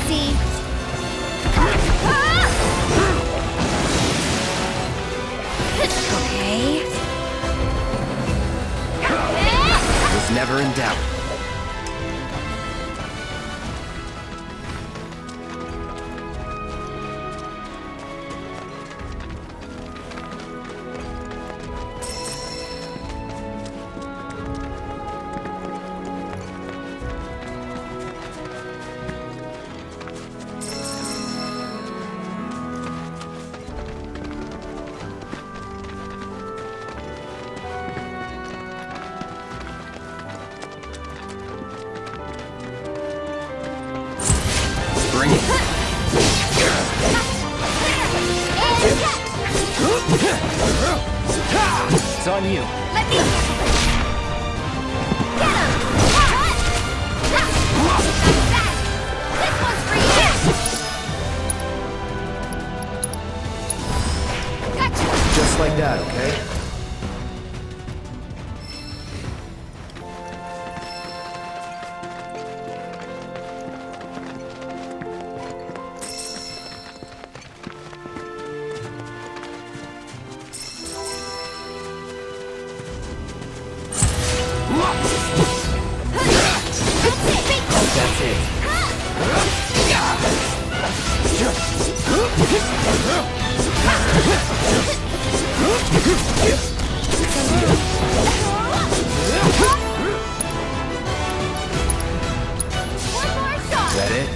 easy. Okay. Was never in doubt. Bring it. It's on you. Let me... This one's for you! Gotcha! Just like that, okay? That's it. One more shot! Is that it?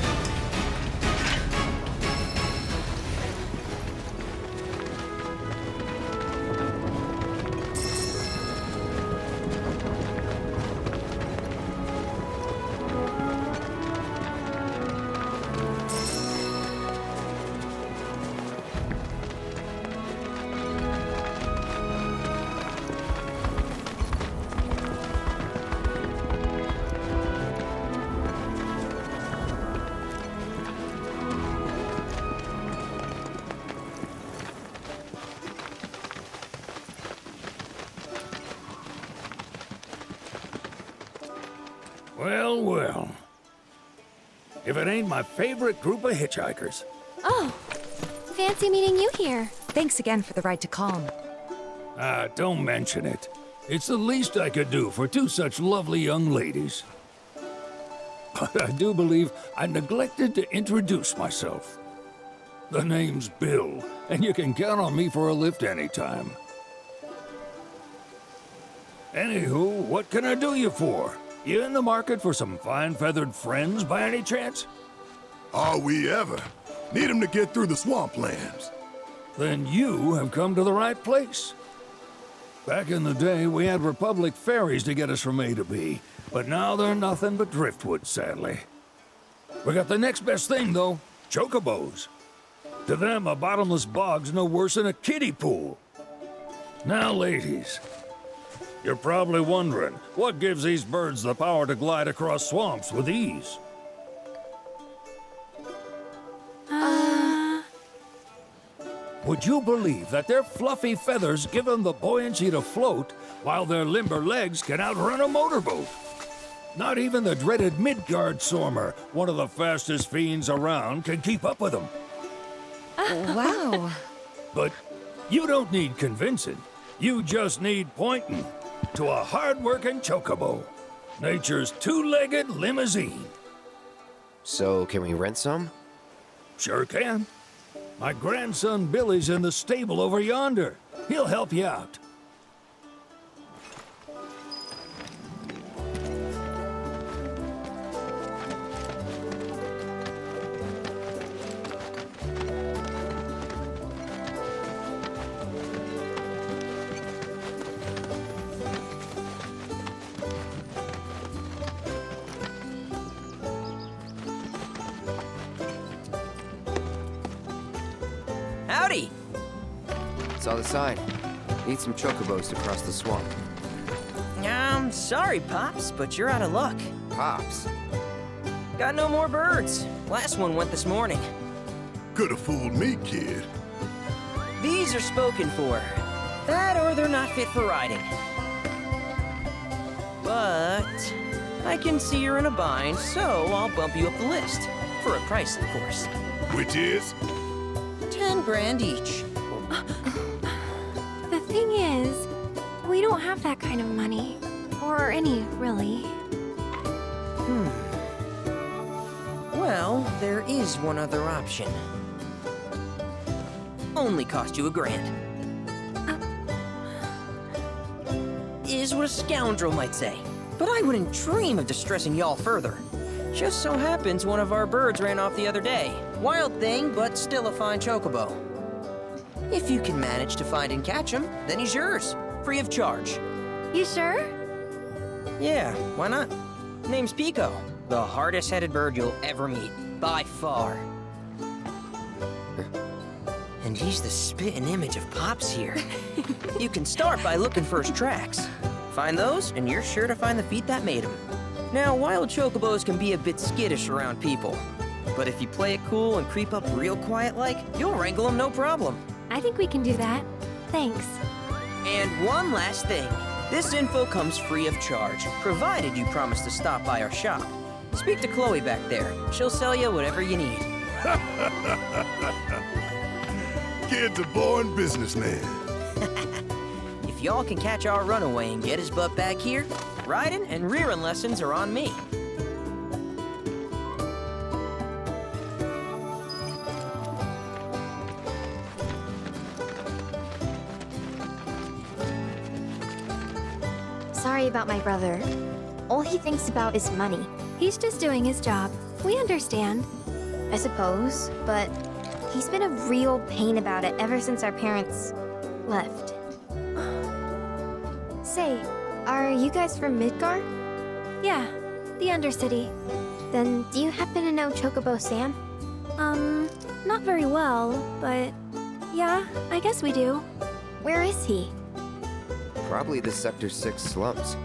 Well, well. If it ain't my favorite group of hitchhikers. Oh, fancy meeting you here. Thanks again for the ride to Calm. Ah, don't mention it. It's the least I could do for two such lovely young ladies. But I do believe I neglected to introduce myself. The name's Bill, and you can count on me for a lift anytime. Anywho, what can I do you for? You in the market for some fine-feathered friends by any chance? Are we ever? Need 'em to get through the swamplands. Then you have come to the right place. Back in the day, we had Republic ferries to get us from A to B, but now they're nothing but driftwood, sadly. We got the next best thing, though, chocobos. To them, a bottomless bog's no worse than a kiddie pool. Now, ladies, you're probably wondering, what gives these birds the power to glide across swamps with ease? Would you believe that their fluffy feathers give them the buoyancy to float, while their limber legs can outrun a motorboat? Not even the dreaded Midgard Stormer, one of the fastest fiends around, can keep up with them. Wow. But you don't need convincing. You just need pointing to a hard-working chocobo. Nature's two-legged limousine. So, can we rent some? Sure can. My grandson Billy's in the stable over yonder. He'll help you out. Howdy! Saw the sign. Need some chocobos to cross the swamp. Sorry, Pops, but you're out of luck. Pops. Got no more birds. Last one went this morning. Could've fooled me, kid. These are spoken for. That or they're not fit for riding. But I can see you're in a bind, so I'll bump you up the list. For a price, of course. Which is? 10 grand each. The thing is, we don't have that kind of money. Or any, really. Well, there is one other option. Only cost you $1,000. Is what a scoundrel might say. But I wouldn't dream of distressing y'all further. Just so happens one of our birds ran off the other day. Wild thing, but still a fine chocobo. If you can manage to find and catch him, then he's yours. Free of charge. You sure? Yeah, why not? Name's Pico. The hardest-headed bird you'll ever meet. By far. And he's the spitting image of Pops here. You can start by looking for his tracks. Find those, and you're sure to find the feet that made him. Now, wild chocobos can be a bit skittish around people. But if you play it cool and creep up real quiet-like, you'll wrangle them no problem. I think we can do that. Thanks. And one last thing. This info comes free of charge, provided you promise to stop by our shop. Speak to Chloe back there. She'll sell you whatever you need. Kid's a born businessman. If y'all can catch our runaway and get his butt back here, riding and rearing lessons are on me. Sorry about my brother. All he thinks about is money. He's just doing his job. We understand. I suppose, but he's been a real pain about it ever since our parents left. Say, are you guys from Midgar? Yeah, the Undercity. Then do you happen to know Chocobo Sam? Not very well, but yeah, I guess we do. Where is he? Probably the Sector 6 slums.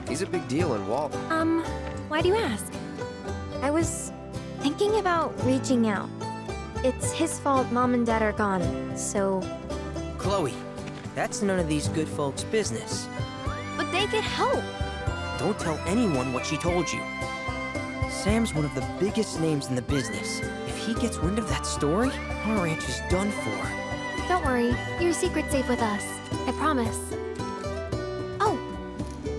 He's a big deal in Walt. Why do you ask? I was thinking about reaching out. It's his fault Mom and Dad are gone, so... Chloe, that's none of these good folks' business. But they get help! Don't tell anyone what she told you. Sam's one of the biggest names in the business. If he gets wind of that story, our ranch is done for. Don't worry, your secret's safe with us. I promise. Oh!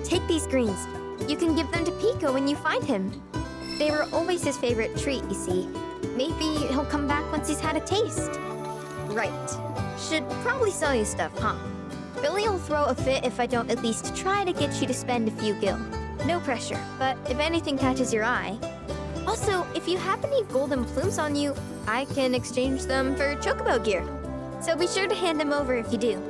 Take these greens. You can give them to Pico when you find him. They were always his favorite treat, you see. Maybe he'll come back once he's had a taste. Right. Should probably sell you stuff, huh? Billy'll throw a fit if I don't at least try to get you to spend a few gil. No pressure, but if anything catches your eye. Also, if you have any golden plumes on you, I can exchange them for chocobo gear. So be sure to hand them over if you do.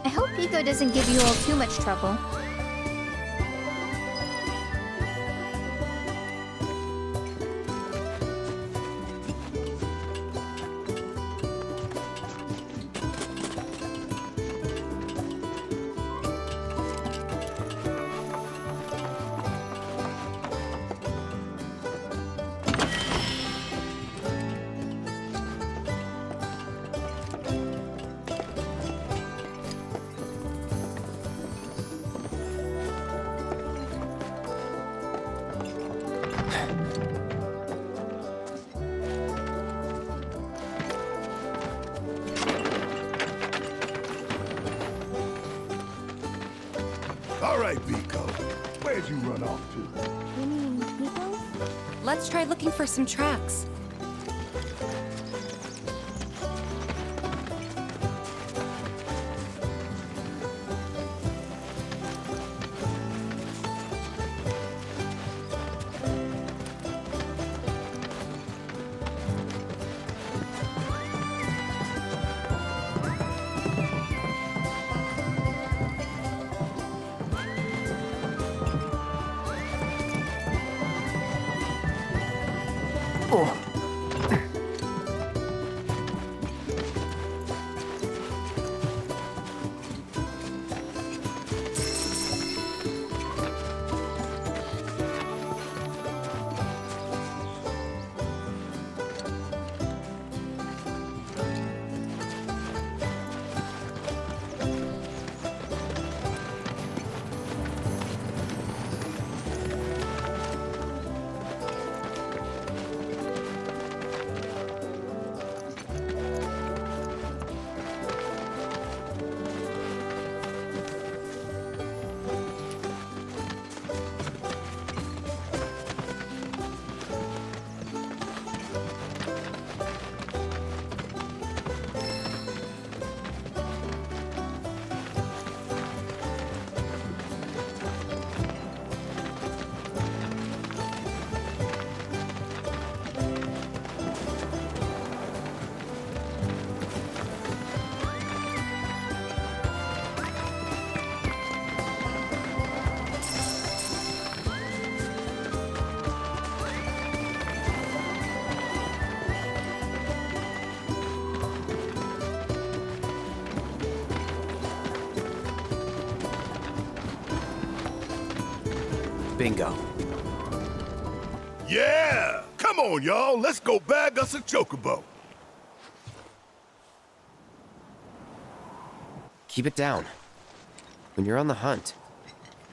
I hope Pico doesn't give you all too much trouble. All right, Pico. Where'd you run off to? Let's try looking for some tracks. Bingo. Yeah! Come on, y'all. Let's go bag us a chocobo. Keep it down. When you're on the hunt,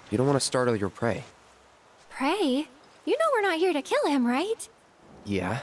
you don't want to startle your prey. Pray? You know we're not here to kill him, right? Yeah?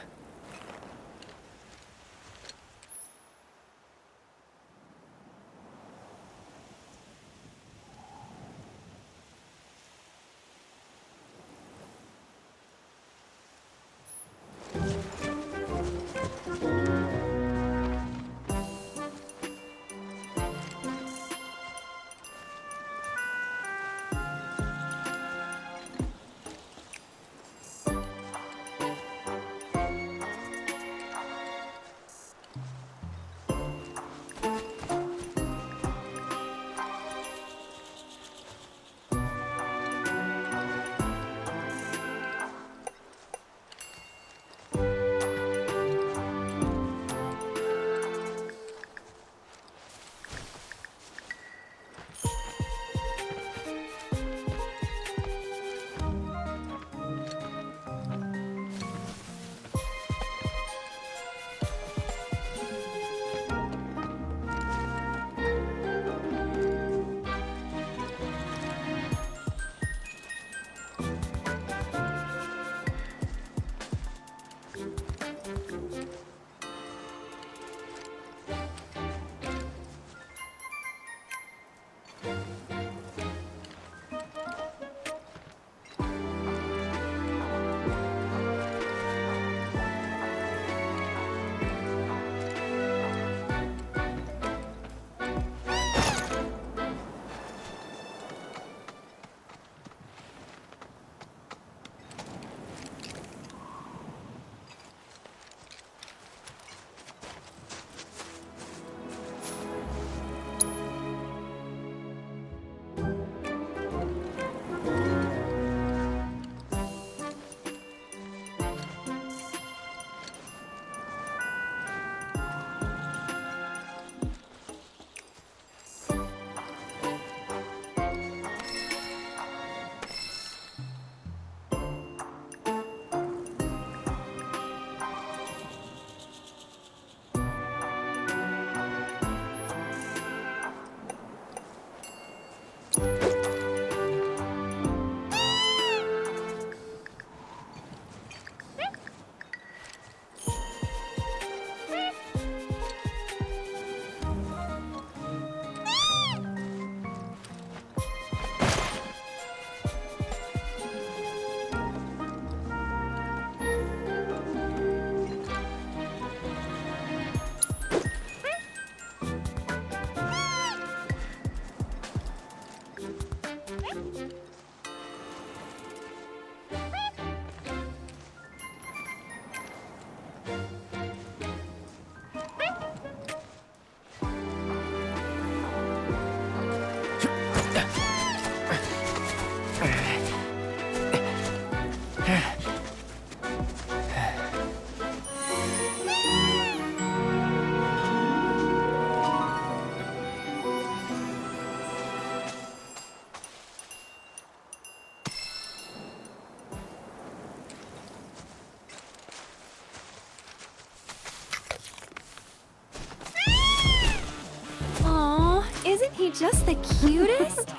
just the cutest?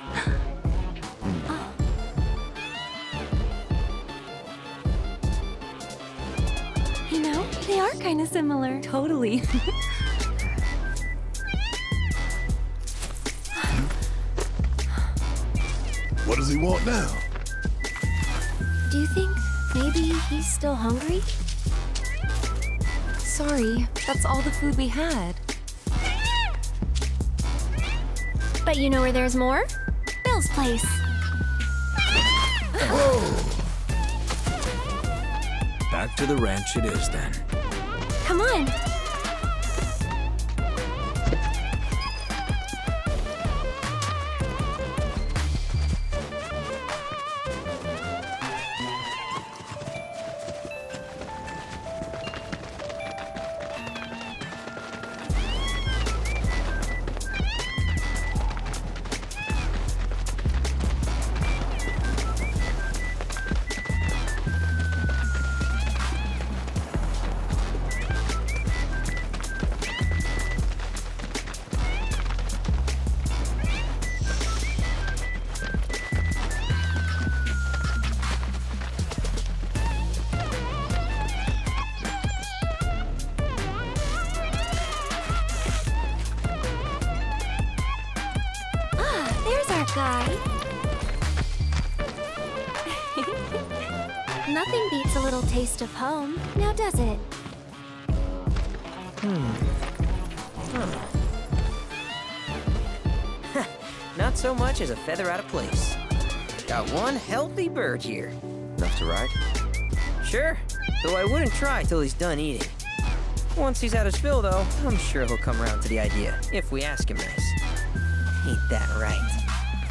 You know, they are kind of similar. Totally. What does he want now? Do you think maybe he's still hungry? Sorry, that's all the food we had. But you know where there's more? Bill's place. Back to the ranch it is then. Come on. There's our guy. Nothing beats a little taste of home, now does it? Not so much as a feather out of place. Got one healthy bird here. Enough to ride? Sure, though I wouldn't try till he's done eating. Once he's had his fill, though, I'm sure he'll come around to the idea, if we ask him nice. Ain't that right?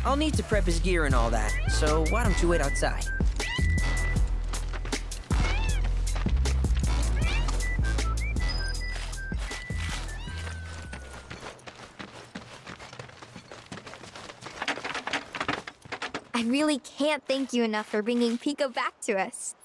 I'll need to prep his gear and all that, so why don't you wait outside? I really can't thank you enough for bringing Pico back to us.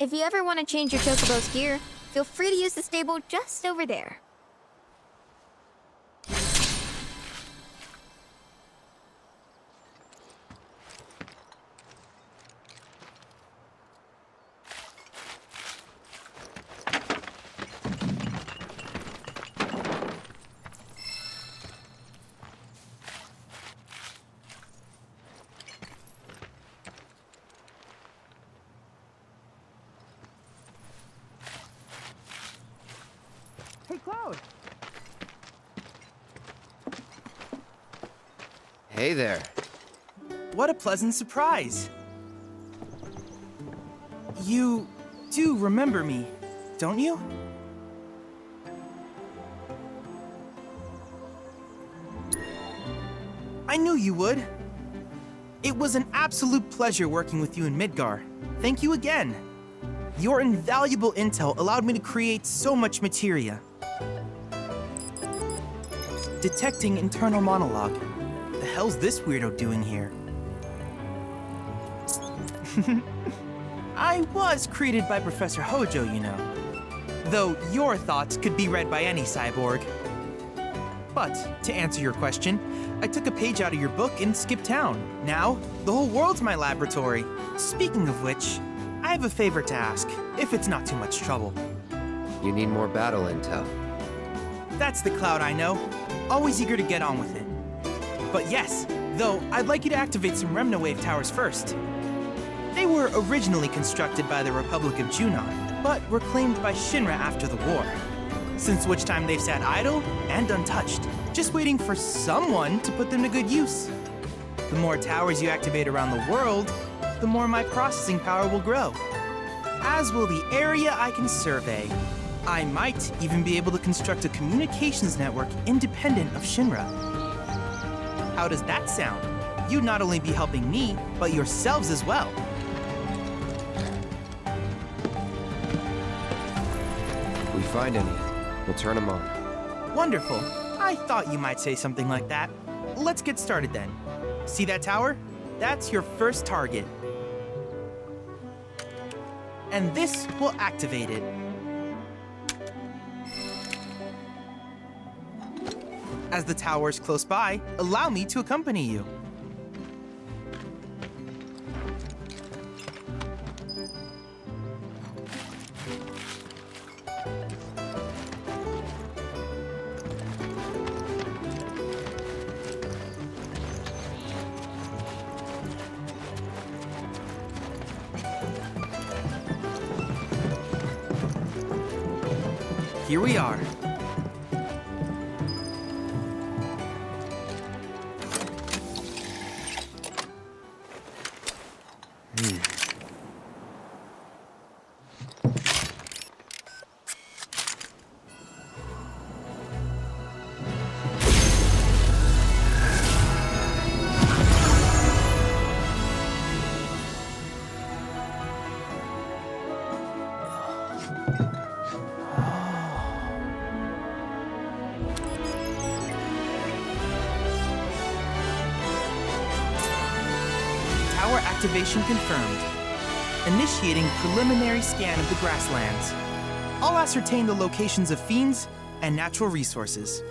If you ever want to change your Chocobo's gear, feel free to use the stable just over there. Hey, Cloud! Hey there. What a pleasant surprise! You do remember me, don't you? I knew you would. It was an absolute pleasure working with you in Midgar. Thank you again. Your invaluable intel allowed me to create so much materia. Detecting internal monologue. The hell's this weirdo doing here? I was created by Professor Hojo, you know. Though your thoughts could be read by any cyborg. But, to answer your question, I took a page out of your book and skipped town. Now, the whole world's my laboratory. Speaking of which, I have a favor to ask, if it's not too much trouble. You need more battle intel. That's the Cloud I know. Always eager to get on with it. But yes, though, I'd like you to activate some Remnawave towers first. They were originally constructed by the Republic of Junon, but were claimed by Shinra after the war. Since which time they've sat idle and untouched, just waiting for someone to put them to good use. The more towers you activate around the world, the more my processing power will grow. As will the area I can survey. I might even be able to construct a communications network independent of Shinra. How does that sound? You'd not only be helping me, but yourselves as well. find any, we'll turn them on. Wonderful. I thought you might say something like that. Let's get started then. See that tower? That's your first target. And this will activate it. As the tower is close by, allow me to accompany you. Here we are. Tower activation confirmed. Initiating preliminary scan of the grasslands. I'll ascertain the locations of fiends and natural resources.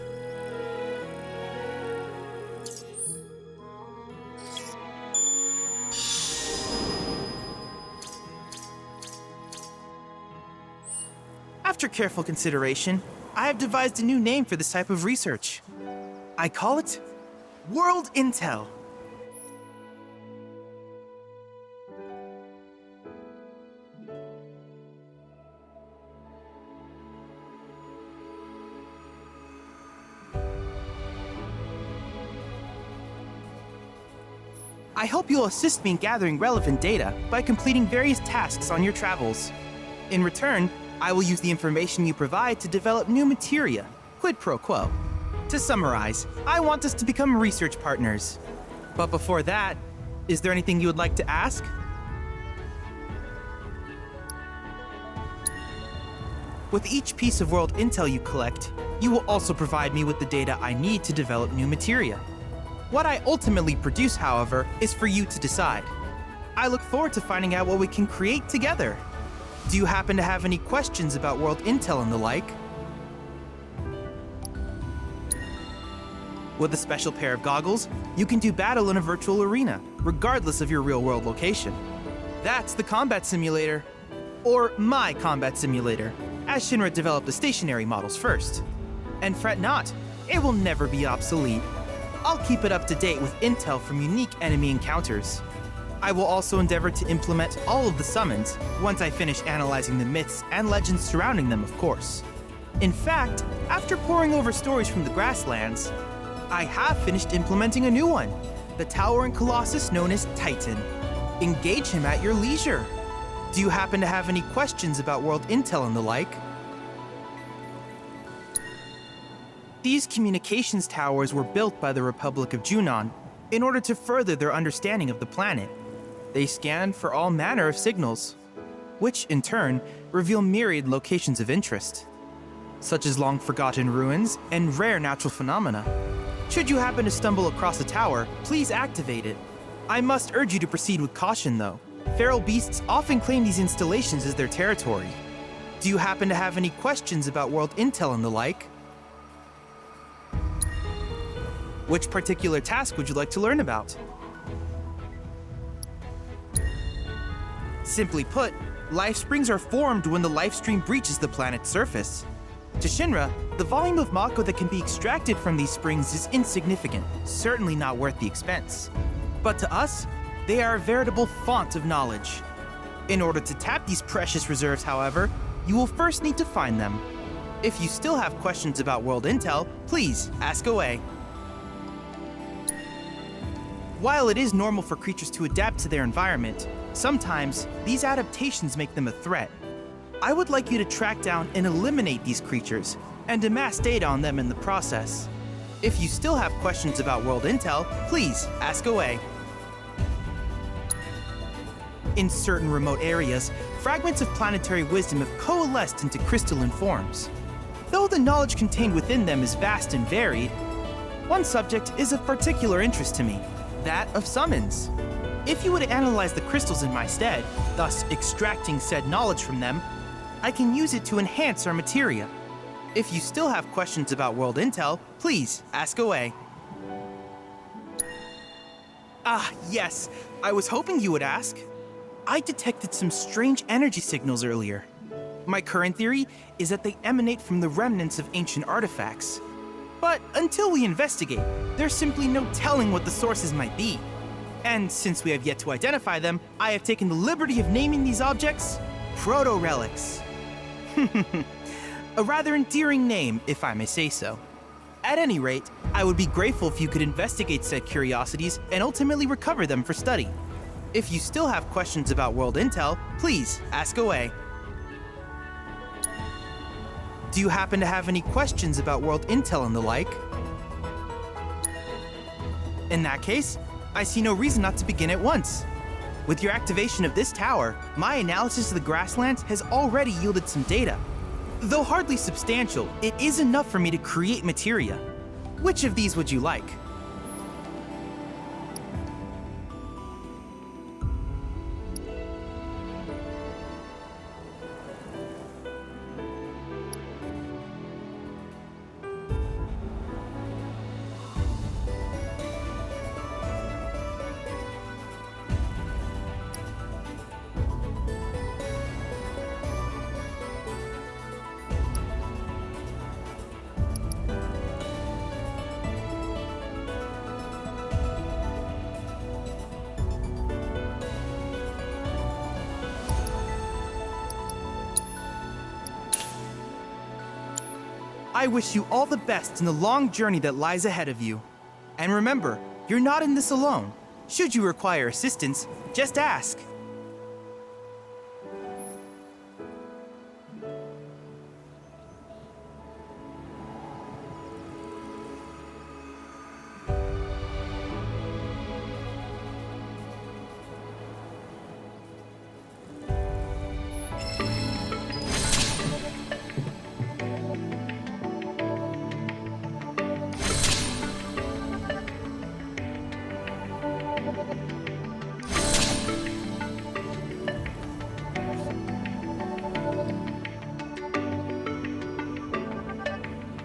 After careful consideration, I have devised a new name for this type of research. I call it World Intel. I hope you'll assist me in gathering relevant data by completing various tasks on your travels. In return, I will use the information you provide to develop new materia, quid pro quo. To summarize, I want us to become research partners. But before that, is there anything you would like to ask? With each piece of world intel you collect, you will also provide me with the data I need to develop new materia. What I ultimately produce, however, is for you to decide. I look forward to finding out what we can create together. Do you happen to have any questions about world intel and the like? With a special pair of goggles, you can do battle in a virtual arena, regardless of your real-world location. That's the combat simulator. Or my combat simulator, as Shinra developed the stationary models first. And fret not, it will never be obsolete. I'll keep it up to date with intel from unique enemy encounters. I will also endeavor to implement all of the summons once I finish analyzing the myths and legends surrounding them, of course. In fact, after poring over stories from the grasslands, I have finished implementing a new one, the towering colossus known as Titan. Engage him at your leisure. Do you happen to have any questions about world intel and the like? These communications towers were built by the Republic of Junon in order to further their understanding of the planet. They scan for all manner of signals, which in turn reveal myriad locations of interest, such as long-forgotten ruins and rare natural phenomena. Should you happen to stumble across a tower, please activate it. I must urge you to proceed with caution, though. Feral beasts often claim these installations as their territory. Do you happen to have any questions about world intel and the like? Which particular task would you like to learn about? Simply put, life springs are formed when the life stream breaches the planet's surface. To Shinra, the volume of Mako that can be extracted from these springs is insignificant, certainly not worth the expense. But to us, they are a veritable font of knowledge. In order to tap these precious reserves, however, you will first need to find them. If you still have questions about world intel, please ask away. While it is normal for creatures to adapt to their environment, sometimes these adaptations make them a threat. I would like you to track down and eliminate these creatures, and amass data on them in the process. If you still have questions about world intel, please ask away. In certain remote areas, fragments of planetary wisdom have coalesced into crystalline forms. Though the knowledge contained within them is vast and varied, one subject is of particular interest to me, that of summons. If you would analyze the crystals in my stead, thus extracting said knowledge from them, I can use it to enhance our materia. If you still have questions about world intel, please ask away. Ah, yes, I was hoping you would ask. I detected some strange energy signals earlier. My current theory is that they emanate from the remnants of ancient artifacts. But until we investigate, there's simply no telling what the sources might be. And since we have yet to identify them, I have taken the liberty of naming these objects proto-relics. A rather endearing name, if I may say so. At any rate, I would be grateful if you could investigate said curiosities and ultimately recover them for study. If you still have questions about world intel, please ask away. Do you happen to have any questions about world intel and the like? In that case, I see no reason not to begin at once. With your activation of this tower, my analysis of the grasslands has already yielded some data. Though hardly substantial, it is enough for me to create materia. Which of these would you like? I wish you all the best in the long journey that lies ahead of you. And remember, you're not in this alone. Should you require assistance, just ask.